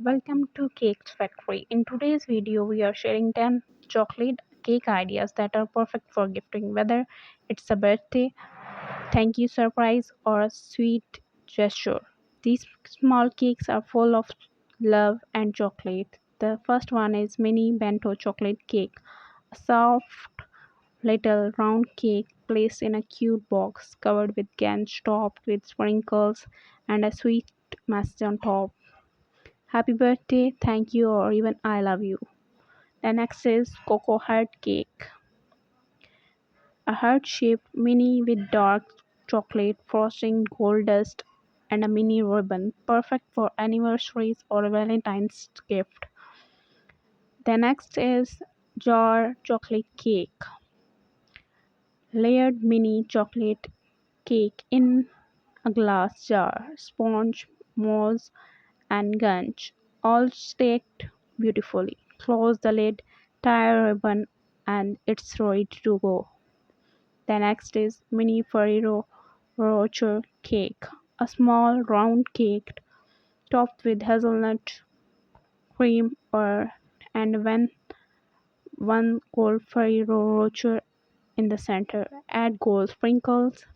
Welcome to Cakes Factory. In today's video, we are sharing 10 chocolate cake ideas that are perfect for gifting, whether it's a birthday, thank you surprise, or a sweet gesture. These small cakes are full of love and chocolate. The first one is mini bento chocolate cake, a soft little round cake placed in a cute box covered with ganache topped with sprinkles and a sweet message on top. Happy birthday, thank you, or even I love you. The next is cocoa heart cake, a heart shaped mini with dark chocolate frosting, gold dust, and a mini ribbon, perfect for anniversaries or Valentine's gift. The next is jar chocolate cake, layered mini chocolate cake in a glass jar, sponge, mousse, and ganch, all stacked beautifully. Close the lid, tie a ribbon, and it's ready to go. The next is mini Ferrero Rocher cake, a small round cake topped with hazelnut cream or and one gold Ferrero Rocher in the center. Add gold sprinkles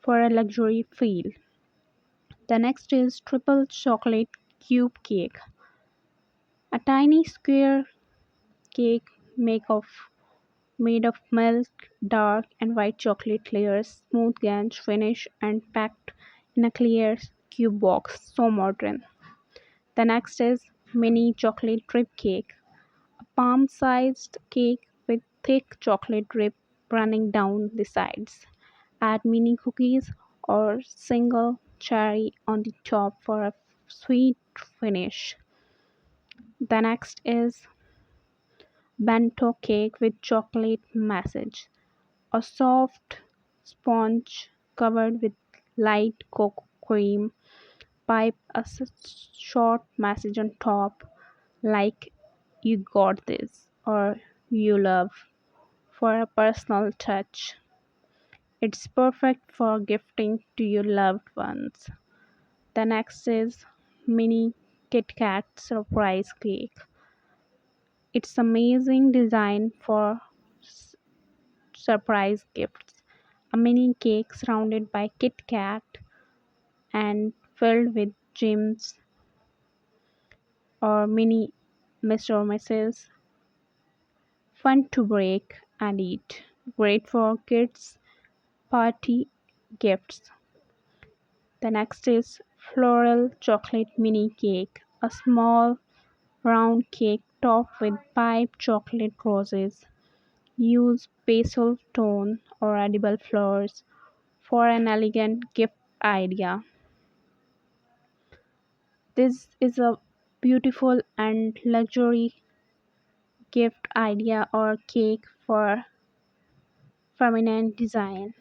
for a luxury feel. The next is triple chocolate cube cake, a tiny square cake made of milk, dark and white chocolate layers, smooth ganch finish, and packed in a clear cube box. So modern. The next is mini chocolate drip cake, a palm-sized cake with thick chocolate drip running down the sides. Add mini cookies or single cherry on the top for a sweet finish. The next is bento cake with chocolate message, a soft sponge covered with light cocoa cream. Pipe a short message on top like "You got this" or "You love" for a personal touch. It's perfect for gifting to your loved ones. The next is mini Kit Kat surprise cake. It's amazing design for surprise gifts. A mini cake surrounded by Kit Kat and filled with gems or mini Mr. or Mrs. Fun to break and eat. Great for kids' party gifts. The next is floral chocolate mini cake. A small round cake topped with piped chocolate roses. Use basil tone or edible flowers for an elegant gift idea. This is a beautiful and luxury gift idea or cake for feminine design,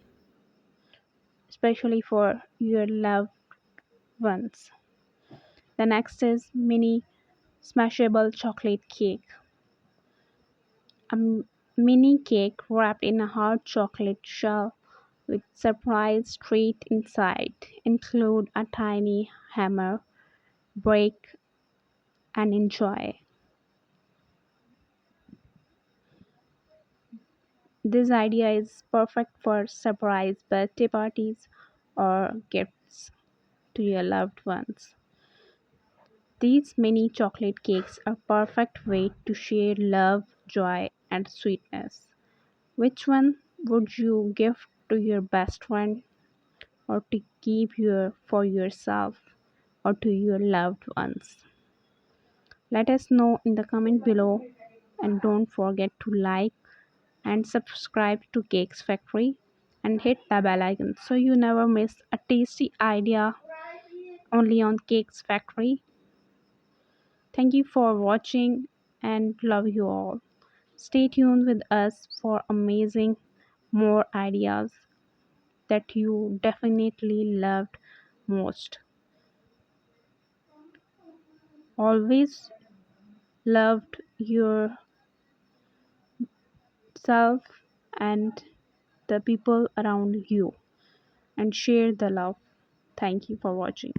especially for your loved ones. The next is mini smashable chocolate cake, a mini cake wrapped in a hard chocolate shell with surprise treat inside. Include a tiny hammer, break and enjoy. This idea is perfect for surprise birthday parties or gifts to your loved ones. These mini chocolate cakes are perfect way to share love, joy and sweetness. Which one would you give to your best friend or to keep for yourself or to your loved ones? Let us know in the comment below and don't forget to like and subscribe to Cakes Factory and hit the bell icon so you never miss a tasty idea only on Cakes Factory. Thank you for watching and love you all. Stay tuned with us for amazing more ideas that you definitely loved most. Always loved yourself and the people around you and share the love. Thank you for watching.